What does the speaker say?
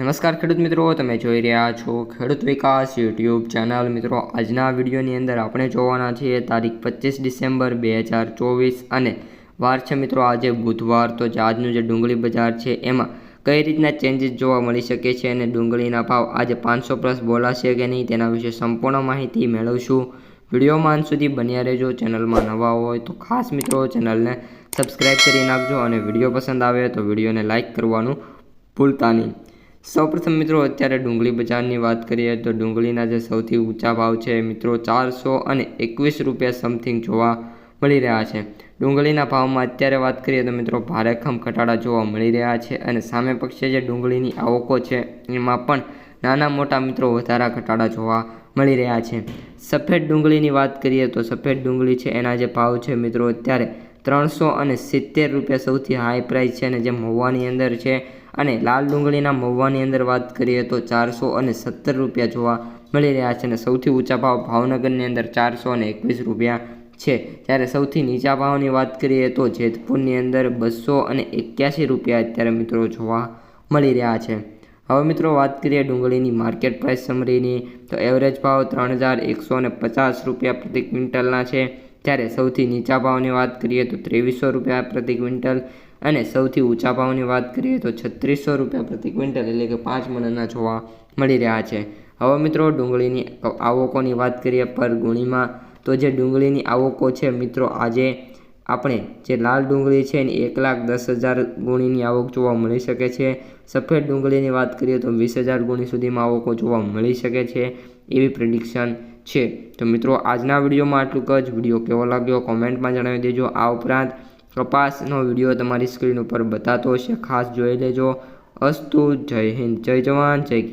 નમસ્કાર ખેડૂત મિત્રો, તમે જોઈ રહ્યા છો ખેડૂત વિકાસ યુટ્યુબ ચેનલ। મિત્રો, આજના વિડીયોની અંદર આપણે જોવાના છીએ તારીખ 25 ડિસેમ્બર 2024 અને વાર છે મિત્રો આજે બુધવાર। તો આજનું જે ડુંગળી બજાર છે એમાં કઈ રીતના ચેન્જીસ જોવા મળી શકે છે અને ડુંગળીના ભાવ આજે 500 પ્લસ બોલાશે કે નહીં તેના વિશે સંપૂર્ણ માહિતી મેળવશું। વિડીયોમાં અંત સુધી બન્યા રહેજો। ચેનલમાં નવા હોય તો ખાસ મિત્રો ચેનલને સબસ્ક્રાઈબ કરી નાખજો અને વિડીયો પસંદ આવે તો વિડીયોને લાઇક કરવાનું ભૂલતા નહીં। સૌપ્રથમ મિત્રો અત્યારે ડુંગળી બજારની વાત કરીએ તો ડુંગળીના જે સૌથી ઊંચા ભાવ છે મિત્રો 421 રૂપિયા સમથિંગ જોવા મળી રહ્યા છે। ડુંગળીના ભાવમાં અત્યારે વાત કરીએ તો મિત્રો ભારેખમ ઘટાડા જોવા મળી રહ્યા છે અને સામે પક્ષે જે ડુંગળીની આવકો છે એમાં પણ નાના મોટા મિત્રો વધારા ઘટાડા જોવા મળી રહ્યા છે। સફેદ ડુંગળીની વાત કરીએ તો સફેદ ડુંગળી છે એના જે ભાવ છે મિત્રો અત્યારે 370 રૂપિયા સૌથી હાઈ પ્રાઇસ છે અને જે મહુવાની અંદર છે અને લાલ ડુંગળીના મહુવાની અંદર વાત કરીએ તો 417 રૂપિયા જોવા મળી રહ્યા છે અને સૌથી ઊંચા ભાવ ભાવનગરની અંદર 421 રૂપિયા છે। જ્યારે સૌથી નીચા ભાવની વાત કરીએ તો જેતપુરની અંદર 281 રૂપિયા અત્યારે મિત્રો જોવા મળી રહ્યા છે। હવે મિત્રો વાત કરીએ ડુંગળીની માર્કેટ પ્રાઇસ સમરીની તો એવરેજ ભાવ 3150 રૂપિયા પ્રતિ ક્વિન્ટલના છે। જ્યારે સૌથી નીચા ભાવની વાત કરીએ તો 2300 રૂપિયા પ્રતિ ક્વિન્ટલ અને સૌથી ઊંચા ભાવની વાત કરીએ તો 3600 રૂપિયા પ્રતિ ક્વિન્ટલ એટલે કે 5 મણના જોવા મળી રહ્યા છે। હવે મિત્રો ડુંગળીની આવકોની વાત કરીએ પર ગુણીમાં તો જે ડુંગળીની આવકો છે મિત્રો આજે આપણે જે લાલ ડુંગળી છે એની 1,10,000 ગુણીની આવક જોવા મળી શકે છે। સફેદ ડુંગળીની વાત કરીએ તો 20,000 ગુણી સુધીમાં આવકો જોવા મળી શકે છે એવી પ્રિડિક્શન છે। તો મિત્રો આજના વિડીયોમાં આટલું જ। વિડીયો કેવો લાગ્યો કોમેન્ટમાં જણાવી દેજો। આ ઉપરાંત કપાસનો વિડીયો તમારી સ્ક્રીન ઉપર બતાતો હશે, ખાસ જોઈ લેજો। અસ્તુ, જય હિન્દ, જય જવાન, જય કિસાન।